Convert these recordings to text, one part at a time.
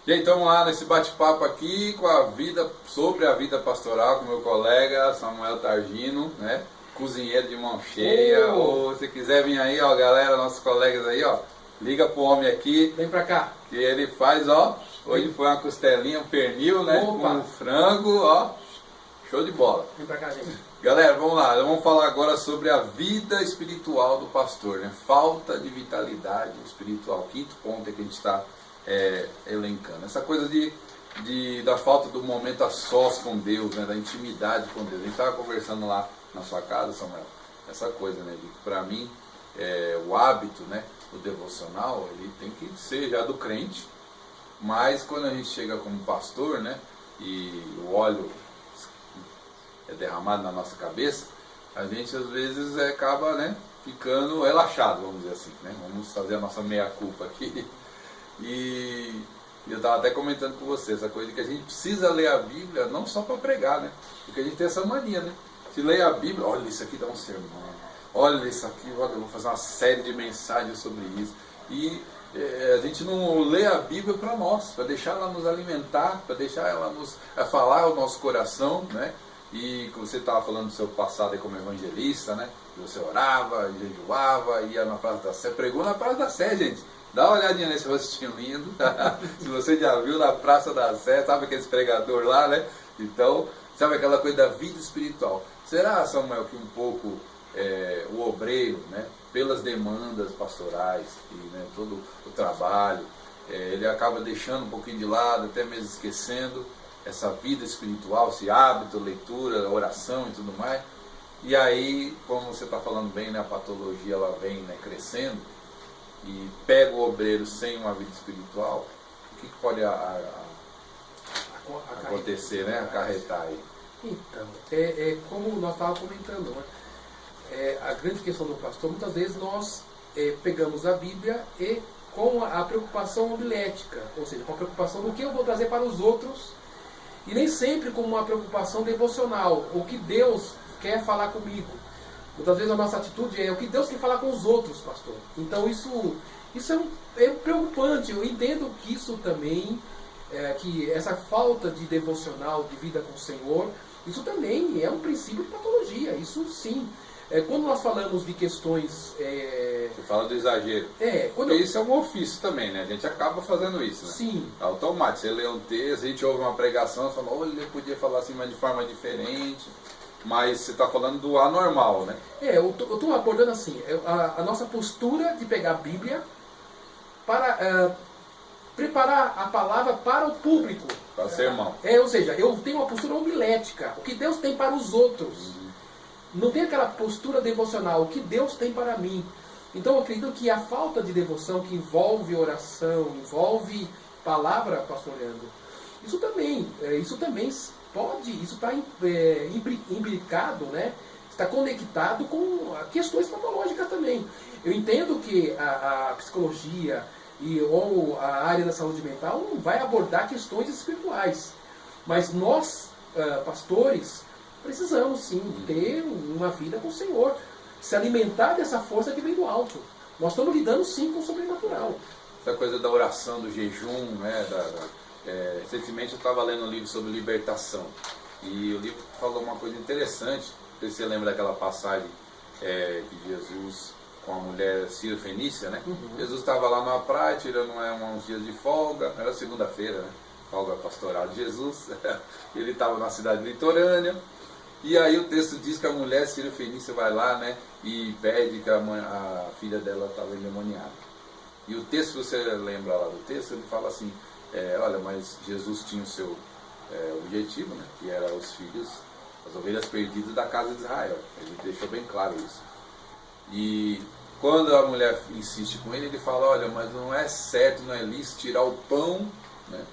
Gente, então vamos lá nesse bate-papo aqui com a vida, sobre a vida pastoral com meu colega Samuel Targino, né? Cozinheiro de mão cheia. Ou se quiser vir aí, ó, galera, nossos colegas aí, ó, liga pro homem aqui. Vem pra cá. Que ele faz, ó, hoje foi uma costelinha, um pernil, né? Opa. Com frango, ó, show de bola. Vem pra cá, gente. Galera, vamos lá, vamos falar agora sobre a vida espiritual do pastor, né? Falta de vitalidade espiritual, quinto ponto é que a gente está elencando. Essa coisa da falta do momento a sós com Deus, né? Da intimidade com Deus. A gente estava conversando lá na sua casa, Samuel, essa coisa, né? Para mim, o hábito, né? O devocional, ele tem que ser já do crente, mas quando a gente chega como pastor, né? E o óleo é derramado na nossa cabeça, a gente às vezes acaba, né, ficando relaxado, vamos dizer assim, né? Vamos fazer a nossa meia-culpa aqui. E eu estava até comentando com você, essa coisa de que a gente precisa ler a Bíblia não só para pregar, né? Porque a gente tem essa mania, né? Se ler a Bíblia, olha, isso aqui dá um sermão, olha isso aqui, olha, eu vou fazer uma série de mensagens sobre isso. E a gente não lê a Bíblia para nós, para deixar ela nos alimentar, para deixar ela nos falar ao nosso coração, né? E você estava falando do seu passado aí como evangelista, né? Que você orava, jejuava, ia na Praça da Sé, pregou na Praça da Sé, gente. Dá uma olhadinha nesse rostinho lindo. Se você já viu na Praça da Sé, sabe aquele pregador lá, né? Então, sabe aquela coisa da vida espiritual. Será, Samuel, que um pouco o obreiro, né? Pelas demandas pastorais e, né, todo o trabalho, ele acaba deixando um pouquinho de lado, até mesmo esquecendo essa vida espiritual, esse hábito, leitura, oração e tudo mais. E aí, como você está falando bem, né, a patologia ela vem, né, crescendo e pega o obreiro sem uma vida espiritual. O que pode acontecer, né, acarretar aí? Então, como nós estávamos comentando, né? A grande questão do pastor, muitas vezes nós pegamos a Bíblia e com a preocupação homilética, ou seja, com a preocupação do que eu vou trazer para os outros, e nem sempre com uma preocupação devocional, o que Deus quer falar comigo. Muitas vezes a nossa atitude é o que Deus quer falar com os outros, pastor. Então isso é preocupante. Eu entendo que isso também, que essa falta de devocional, de vida com o Senhor, isso também é um princípio de patologia, isso sim. Quando nós falamos de questões... Você fala do exagero. Porque isso é um ofício também, né? A gente acaba fazendo isso, né? Sim. Automático. Você lê um texto, a gente ouve uma pregação, você fala, olha, ele podia falar assim, mas de forma diferente. Mas você está falando do anormal, né? Eu estou abordando assim, a nossa postura de pegar a Bíblia para preparar a palavra para o público. Para sermão. Ou seja, eu tenho uma postura homilética, o que Deus tem para os outros. Não tem aquela postura devocional, o que Deus tem para mim. Então eu acredito que a falta de devoção que envolve oração, envolve palavra, pastor Leandro, isso também pode, isso está imbricado, né? Está conectado com questões patológicas também. Eu entendo que a psicologia ou a área da saúde mental não vai abordar questões espirituais. Mas nós, pastores, precisamos sim ter uma vida com o Senhor, se alimentar dessa força que vem do alto. Nós estamos lidando sim com o sobrenatural. Essa coisa da oração, do jejum, né? Recentemente eu estava lendo um livro sobre libertação e o livro falou uma coisa interessante. Não sei se você lembra daquela passagem de Jesus com a mulher Sírio-Fenícia, né? Jesus estava lá numa praia tirando uns dias de folga, era segunda-feira, né? Folga pastoral de Jesus. Ele estava na cidade litorânea. E aí o texto diz que a mulher Sírio-Fenícia vai lá, né, e pede que a filha dela estava endemoniada. E o texto, você lembra lá do texto, ele fala assim, olha, mas Jesus tinha o seu objetivo, né, que era os filhos, as ovelhas perdidas da casa de Israel. Ele deixou bem claro isso. E quando a mulher insiste com ele, ele fala, olha, mas não é certo, não é lícito tirar o pão, né,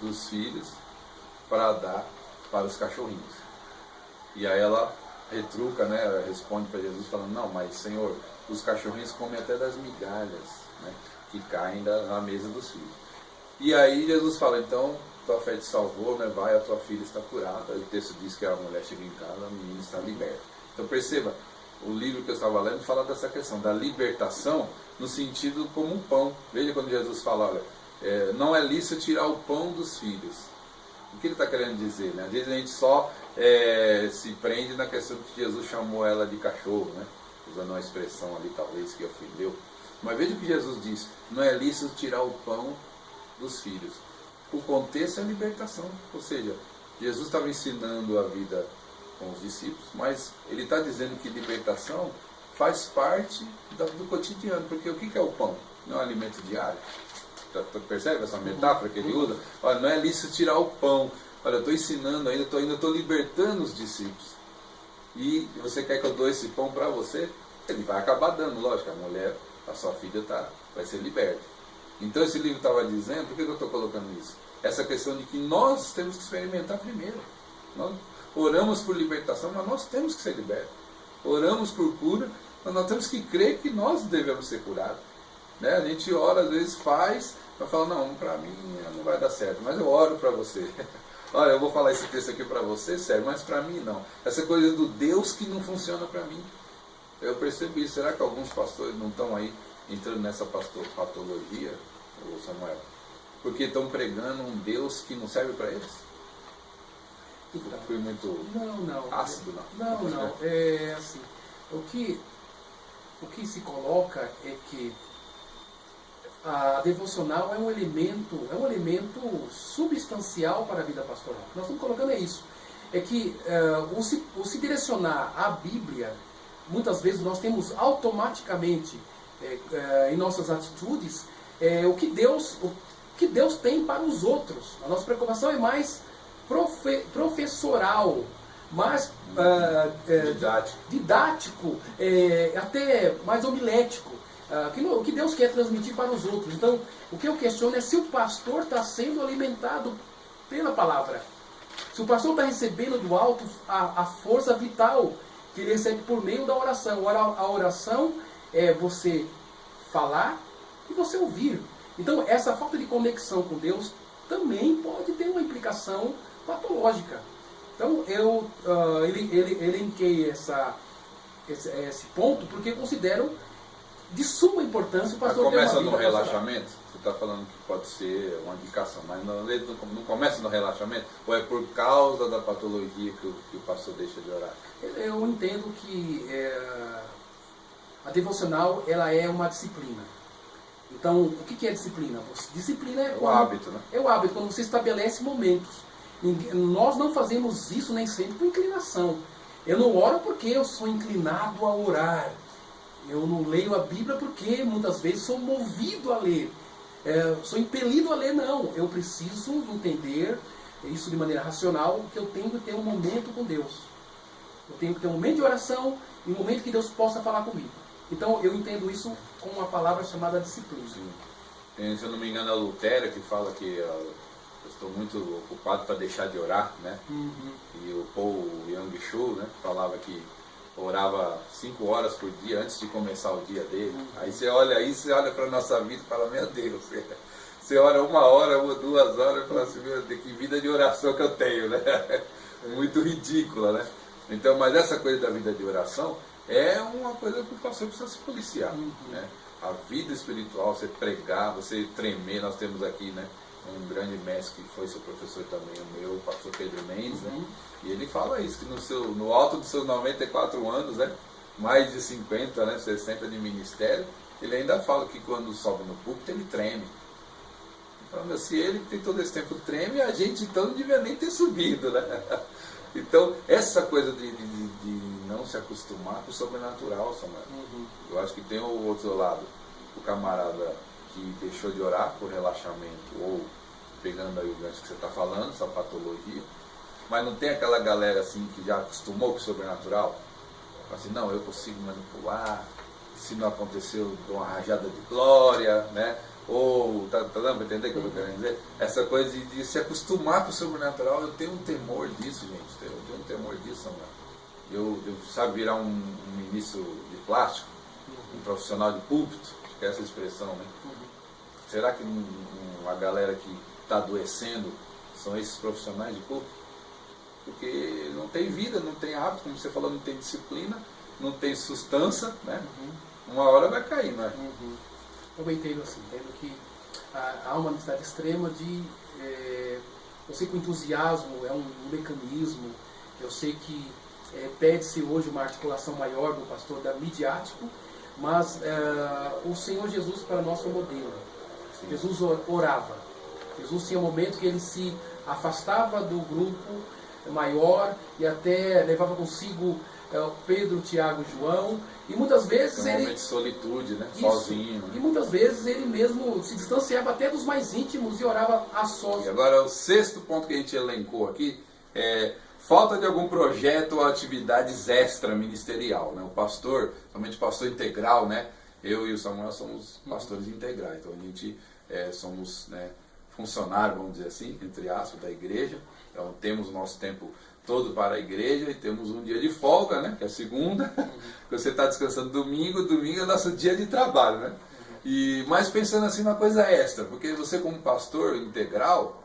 dos filhos para dar para os cachorrinhos. E aí ela retruca, né? Ela responde para Jesus falando, não, mas Senhor, os cachorrinhos comem até das migalhas, né, que caem na mesa dos filhos. E aí Jesus fala, então tua fé te salvou, né? Vai, a tua filha está curada. O texto diz que a mulher chega em casa, a menina está liberta. Então perceba, o livro que eu estava lendo fala dessa questão da libertação no sentido como um pão. Veja quando Jesus fala, olha, não é lícito tirar o pão dos filhos. O que ele está querendo dizer? Né? Às vezes a gente só se prende na questão que Jesus chamou ela de cachorro, né? Usando uma expressão ali talvez que ofendeu. Mas veja o que Jesus diz: não é lícito tirar o pão dos filhos. O contexto é libertação, ou seja, Jesus estava ensinando a vida com os discípulos, mas ele está dizendo que libertação faz parte do cotidiano, porque o que é o pão? Não é um alimento diário. Percebe essa metáfora que ele usa? Olha, não é lícito tirar o pão. Olha, eu estou ensinando ainda estou libertando os discípulos. E você quer que eu dou esse pão para você? Ele vai acabar dando, lógico, a mulher, a sua filha vai ser liberta. Então esse livro estava dizendo, por que eu estou colocando isso? Essa questão de que nós temos que experimentar primeiro. Nós oramos por libertação, mas nós temos que ser libertos. Oramos por cura, mas nós temos que crer que nós devemos ser curados. Né? A gente ora, às vezes faz, mas fala, não, para mim não vai dar certo, mas eu oro para você. Olha, eu vou falar esse texto aqui para você, sério, mas para mim não. Essa coisa do Deus que não funciona para mim. Eu percebi isso. Será que alguns pastores não estão aí entrando nessa patologia, Samuel? Porque estão pregando um Deus que não serve para eles? Então, fui muito ácido, não? Não. É assim, o que se coloca é que a devocional é um elemento substancial para a vida pastoral. Nós estamos colocando isso. É que o se direcionar à Bíblia, muitas vezes nós temos automaticamente em nossas atitudes o que Deus tem para os outros. A nossa preocupação é mais professoral, mais didático, até mais homilético. O que Deus quer transmitir para os outros. Então, o que eu questiono é se o pastor está sendo alimentado pela palavra. Se o pastor está recebendo do alto a força vital que ele recebe por meio da oração. A oração é você falar e você ouvir. Então, essa falta de conexão com Deus também pode ter uma implicação patológica. Então, eu elenquei esse ponto porque considero de suma importância o pastor ter uma vida começa no pastoral. Relaxamento? Você está falando que pode ser uma indicação, mas não começa no relaxamento? Ou é por causa da patologia que o pastor deixa de orar? Eu entendo que a devocional ela é uma disciplina. Então, o que é disciplina? Disciplina é o hábito, né? É o hábito, quando você estabelece momentos. Nós não fazemos isso nem sempre por inclinação. Eu não oro porque eu sou inclinado a orar. Eu não leio a Bíblia porque muitas vezes sou movido a ler. Sou impelido a ler, não. Eu preciso entender isso de maneira racional, que eu tenho que ter um momento com Deus. Eu tenho que ter um momento de oração e um momento que Deus possa falar comigo. Então eu entendo isso com uma palavra chamada disciplina. Sim. Se eu não me engano, é a Lutéria que fala que eu estou muito ocupado para deixar de orar, né? Uhum. E o Paul Young-Cho, né, falava que orava 5 horas por dia antes de começar o dia dele. Uhum. Aí você olha para a nossa vida e fala, meu Deus, você ora 1 hora ou 2 horas e fala assim, meu Deus, que vida de oração que eu tenho, né? Muito ridícula, né? Então, mas essa coisa da vida de oração é uma coisa que o pastor precisa se policiar, né? A vida espiritual, você pregar, você tremer. Nós temos aqui, né, um grande mestre que foi seu professor também, o meu, o pastor Pedro Mendes, né? E ele fala isso, que no alto dos seus 94 anos, né, mais de 50, né, 60 de ministério, ele ainda fala que quando sobe no púlpito ele treme. Então, se ele tem todo esse tempo treme, a gente então não devia nem ter subido, né? Então, essa coisa de não se acostumar com o sobrenatural, Samuel. Eu acho que tem o outro lado, o camarada que deixou de orar por relaxamento, ou pegando aí o gancho que você está falando, essa patologia, mas não tem aquela galera assim que já acostumou com o sobrenatural? Assim, não, eu consigo manipular, se não aconteceu, dou uma rajada de glória, né? Ou, tá dando para entender o que eu estou querendo dizer? Essa coisa de se acostumar com o sobrenatural, eu tenho um temor disso, gente. Eu tenho um temor disso, Samuel. Eu sabe, virar um ministro de plástico, um profissional de púlpito, acho que é essa expressão, né? Será que a galera que está adoecendo são esses profissionais de púlpito? Porque não tem vida, não tem hábito, como você falou, não tem disciplina, não tem sustância, né? Uma hora vai cair, não é? Eu entendo assim, entendo que há uma necessidade extrema de... eu sei que o entusiasmo é um mecanismo, eu sei que pede-se hoje uma articulação maior do pastor da midiático, mas o Senhor Jesus para nós foi modelo. Sim. Jesus orava. Jesus tinha um momento que ele se afastava do grupo maior e até levava consigo Pedro, Tiago e João, e muitas vezes um momento de solitude, né? Isso. Sozinho. Né? E muitas vezes ele mesmo se distanciava até dos mais íntimos e orava a sós. E agora o sexto ponto que a gente elencou aqui é falta de algum projeto ou atividades extra-ministerial, né? O pastor, somente pastor integral, né? Eu e o Samuel somos pastores integrais, então a gente somos, né, funcionários, vamos dizer assim, entre aspas, da igreja. Então temos o nosso tempo todo para a igreja e temos um dia de folga, né? Que é a segunda. Você está descansando domingo é nosso dia de trabalho, né? Mas pensando assim na coisa extra, porque você como pastor integral,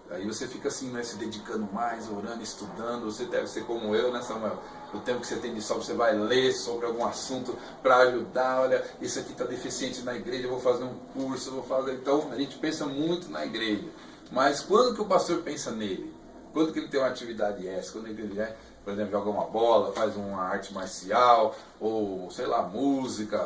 aí você fica assim, né, se dedicando mais, orando, estudando. Você deve ser como eu, né, Samuel? O tempo que você tem de sobra, você vai ler sobre algum assunto para ajudar. Olha, isso aqui está deficiente na igreja, eu vou fazer um curso, eu vou fazer... Então, a gente pensa muito na igreja. Mas quando que o pastor pensa nele? Quando que ele tem uma atividade extra? Quando ele, por exemplo, joga uma bola, faz uma arte marcial, ou, sei lá, música,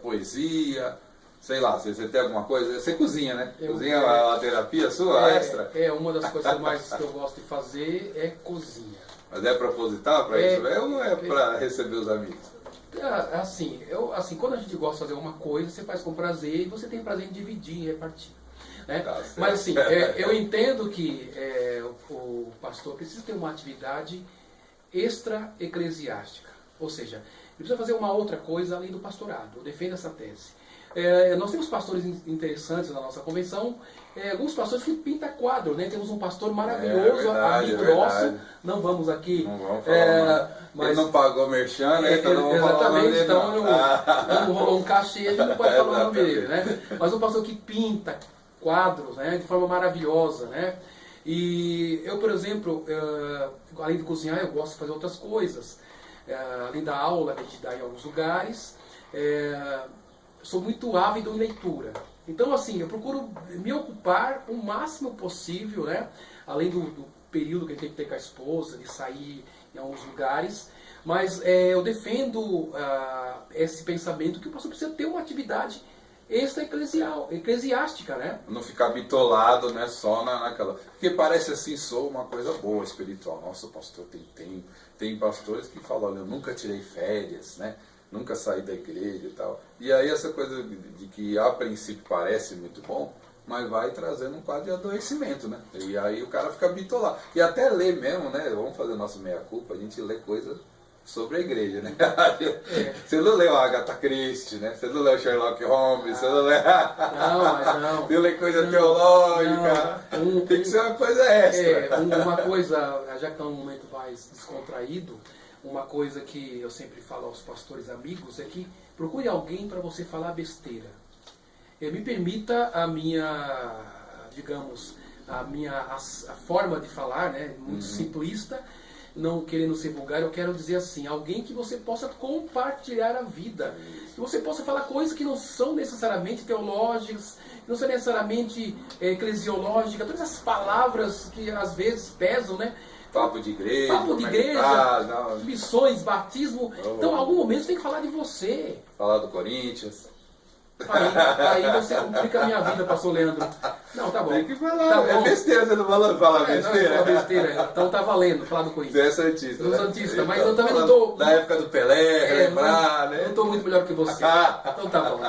poesia... Sei lá, você tem alguma coisa? Você cozinha, né? Cozinha a terapia sua, extra? Uma das coisas mais que eu gosto de fazer é cozinha. Mas é proposital para isso mesmo ou é para receber os amigos? Assim, quando a gente gosta de fazer uma coisa, você faz com prazer e você tem prazer em dividir e repartir. Né? Tá, mas assim, eu entendo que o pastor precisa ter uma atividade extra-eclesiástica. Ou seja, ele precisa fazer uma outra coisa além do pastorado. Eu defendo essa tese. Nós temos pastores interessantes na nossa convenção, alguns pastores que pintam quadro, né? Temos um pastor maravilhoso, amigo nosso, não vamos aqui... Não vamos falar, mas ele não pagou merchan, né? Então não exatamente, então não rolou um cachê, a gente não pode falar o nome dele, né? Mas um pastor que pinta quadros, né? De forma maravilhosa, né? E eu, por exemplo, além de cozinhar, eu gosto de fazer outras coisas, além da aula que a gente dá em alguns lugares, sou muito ávido em leitura. Então, assim, eu procuro me ocupar o máximo possível, né? Além do período que a gente tem que ter com a esposa, de sair em alguns lugares. Mas eu defendo esse pensamento que o pastor precisa ter uma atividade eclesiástica, né? Não ficar bitolado, né? Só naquela... Porque parece assim, sou uma coisa boa, espiritual. Nossa, o pastor tem tempo. Tem pastores que falam, olha, eu nunca tirei férias, né? Nunca saí da igreja e tal. E aí essa coisa de que a princípio parece muito bom, mas vai trazendo um quadro de adoecimento, né? E aí o cara fica bitolado. E até ler mesmo, né? Vamos fazer nossa meia-culpa, a gente lê coisas sobre a igreja, né? Você não leu a Agatha Christie, né? Você não leu Sherlock Holmes, você não leu... Não. Você lê coisa teológica. Tem que ser uma coisa extra. Uma coisa, já que está um momento mais descontraído, uma coisa que eu sempre falo aos pastores amigos é que procure alguém para você falar besteira. Me permita a minha, digamos, a forma de falar, né, muito simplista, não querendo ser vulgar, eu quero dizer assim, alguém que você possa compartilhar a vida. Que você possa falar coisas que não são necessariamente teológicas, não são necessariamente eclesiológicas, todas essas palavras que às vezes pesam, né? Papo de igreja, missões, batismo. Então, em algum momento você tem que falar de você. Falar do Corinthians. Aí você complica a minha vida, pastor Leandro. Não, tá bom. Tem que falar. Tá é besteira, você não fala besteira? Não, besteira. Então tá valendo falar do Corinthians. Você é santista. Eu sou né? santista, mas eu também não tô... Da época do Pelé, lembrar, né? Eu não tô muito melhor que você. Então tá bom.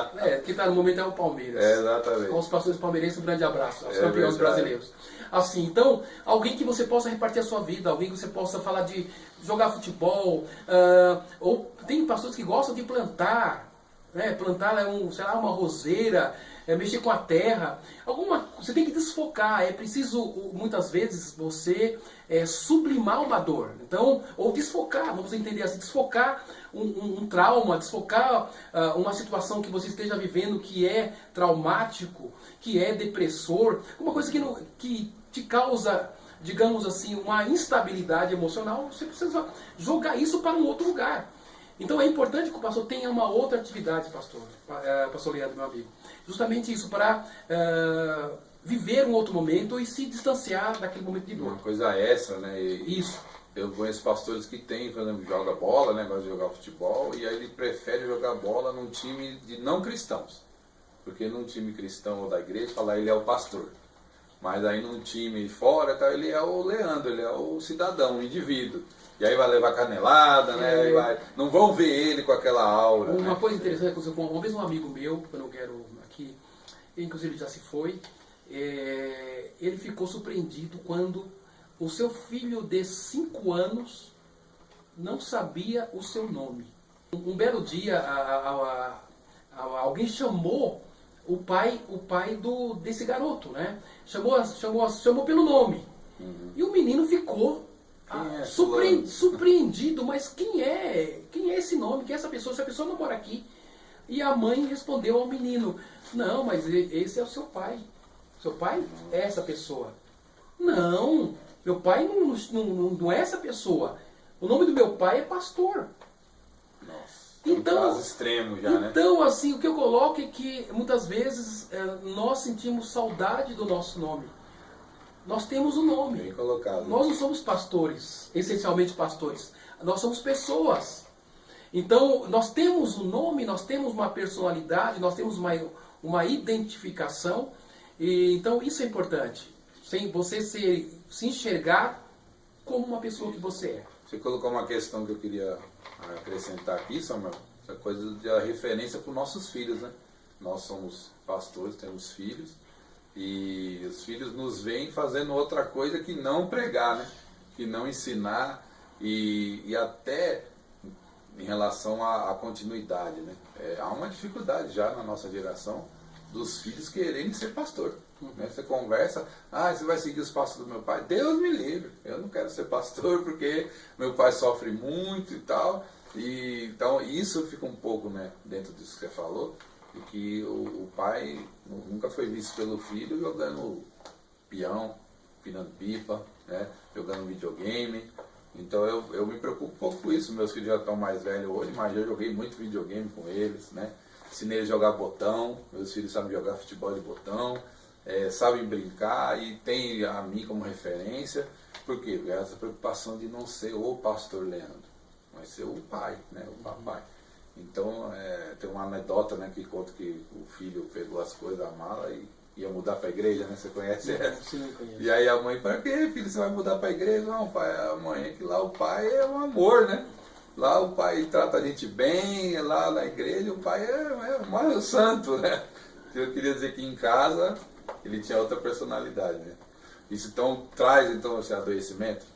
Quem tá no momento é o Palmeiras. Exatamente. Aos pastores palmeirenses, um grande abraço. Aos campeões brasileiros. Assim, então, alguém que você possa repartir a sua vida, alguém que você possa falar de jogar futebol, ou tem pastores que gostam de plantar, né? Plantar uma roseira, mexer com a terra. Você tem que desfocar, é preciso, muitas vezes, você sublimar uma dor. Então, ou desfocar, vamos entender assim, desfocar um trauma, desfocar uma situação que você esteja vivendo que é traumático, que é depressor, uma coisa que te causa, digamos assim, uma instabilidade emocional, você precisa jogar isso para um outro lugar. Então é importante que o pastor tenha uma outra atividade, pastor Leandro, meu amigo. Justamente isso, para viver um outro momento e se distanciar daquele momento de dor. Uma coisa extra, né? Isso. Eu conheço pastores que tem, por exemplo, joga bola, né? Gosta de jogar futebol, e aí ele prefere jogar bola num time de não cristãos. Porque num time cristão ou da igreja, falar ele é o pastor. Mas aí num time fora, tá, ele é o Leandro, ele é o cidadão, o indivíduo. E aí vai levar canelada, né? Não vão ver ele com aquela aura. Uma né? coisa interessante, uma vez um amigo meu, que eu não quero aqui, inclusive ele já se foi, ele ficou surpreendido quando o seu filho de 5 anos não sabia o seu nome. Um belo dia, alguém chamou o pai desse garoto, né? Chamou pelo nome. Uhum. E o menino ficou surpreendido, mas quem é esse nome? Quem é essa pessoa? Se a pessoa não mora aqui. E a mãe respondeu ao menino: não, mas esse é o seu pai. Seu pai é essa pessoa. Não, meu pai não é essa pessoa. O nome do meu pai é pastor. Nossa, então, um extremo já, né? Então, assim, o que eu coloco é que muitas vezes nós sentimos saudade do nosso nome. Nós temos um nome. Bem colocado. Nós não somos pastores, essencialmente pastores. Nós somos pessoas. Então, nós temos um nome, nós temos uma personalidade, nós temos uma identificação. E, então, isso é importante. Sem você se enxergar como uma pessoa que você é. Você colocou uma questão que eu queria acrescentar aqui, Samuel. Essa coisa da referência para os nossos filhos, né? Nós somos pastores, temos filhos. E os filhos nos veem fazendo outra coisa que não pregar, né? Que não ensinar e até em relação à continuidade, né? Há uma dificuldade já na nossa geração dos filhos quererem ser pastor. Né? Você conversa, você vai seguir os passos do meu pai? Deus me livre, eu não quero ser pastor porque meu pai sofre muito e tal. E, então isso fica um pouco, né, dentro disso que você falou, de que o pai nunca foi visto pelo filho jogando peão, empinando pipa, né, jogando videogame. Então eu me preocupo um pouco com isso. Meus filhos já estão mais velhos hoje, mas eu joguei muito videogame com eles, né? Ensinei eles a jogar botão, meus filhos sabem jogar futebol de botão, sabem brincar e tem a mim como referência. Por quê? Porque essa preocupação de não ser o pastor Leandro, mas ser o pai, né? O papai. Então tem uma anedota, né, que conta que o filho pegou as coisas da mala e ia mudar para a igreja, né? Você conhece essa? Sim, conheço. E aí a mãe fala: que filho, você vai mudar para a igreja? Não, pai, a mãe é que lá o pai é um amor, né? Lá o pai trata a gente bem, lá na igreja o pai é mais santo, né? Eu queria dizer que em casa ele tinha outra personalidade, né? Isso então traz esse adoecimento?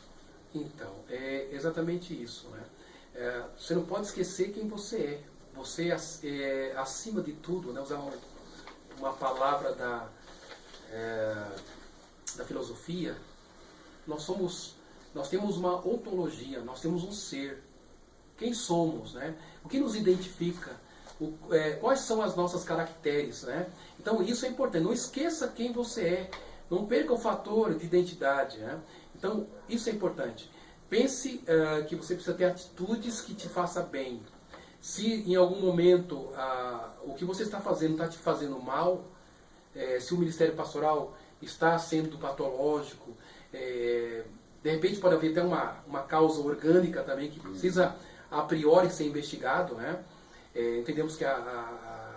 Então, é exatamente isso, né? Você não pode esquecer quem você é. Você é acima de tudo, né? Usar uma palavra da filosofia, nós temos uma ontologia, nós temos um ser. Quem somos, né? O que nos identifica? Quais são as nossas caracteres, né? Então isso é importante. Não esqueça quem você é. Não perca o fator de identidade, né? Então isso é importante. Pense que você precisa ter atitudes que te façam bem. Se em algum momento o que você está fazendo está te fazendo mal, se o ministério pastoral está sendo patológico, de repente pode haver até uma causa orgânica também que precisa a priori ser investigado, né? Entendemos que a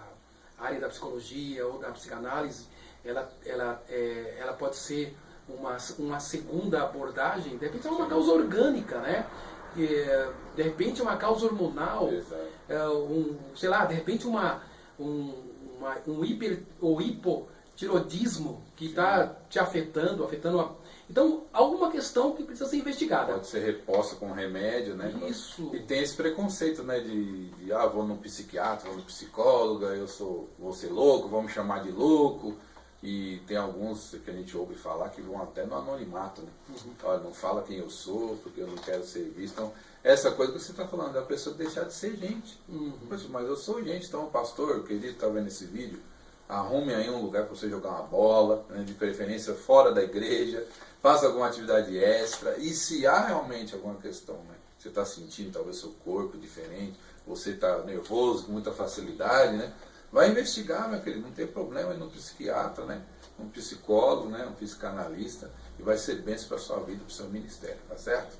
área da psicologia ou da psicanálise ela pode ser uma segunda abordagem. De repente é uma causa orgânica, né? De repente é uma causa hormonal, sei lá, de repente um hiper ou hipotiroidismo que está te afetando Então, alguma questão que precisa ser investigada. Pode ser reposta com remédio, né? Isso. E tem esse preconceito, né? De vou no psiquiatra, vou no psicólogo, vou ser louco, vão me chamar de louco. E tem alguns que a gente ouve falar que vão até no anonimato, né? Olha, não fala quem eu sou, porque eu não quero ser visto. Então, essa coisa que você está falando, da pessoa deixar de ser gente. Mas eu sou gente, então, pastor, querido, está vendo esse vídeo? Arrume aí um lugar para você jogar uma bola, né, de preferência fora da igreja, faça alguma atividade extra, e se há realmente alguma questão, né, você está sentindo talvez seu corpo diferente, você está nervoso com muita facilidade, né? Vai investigar, meu querido, não tem problema, ir no psiquiatra, né? Um psicólogo, né? Um psicanalista, e vai ser bênção para a sua vida, para o seu ministério, tá certo?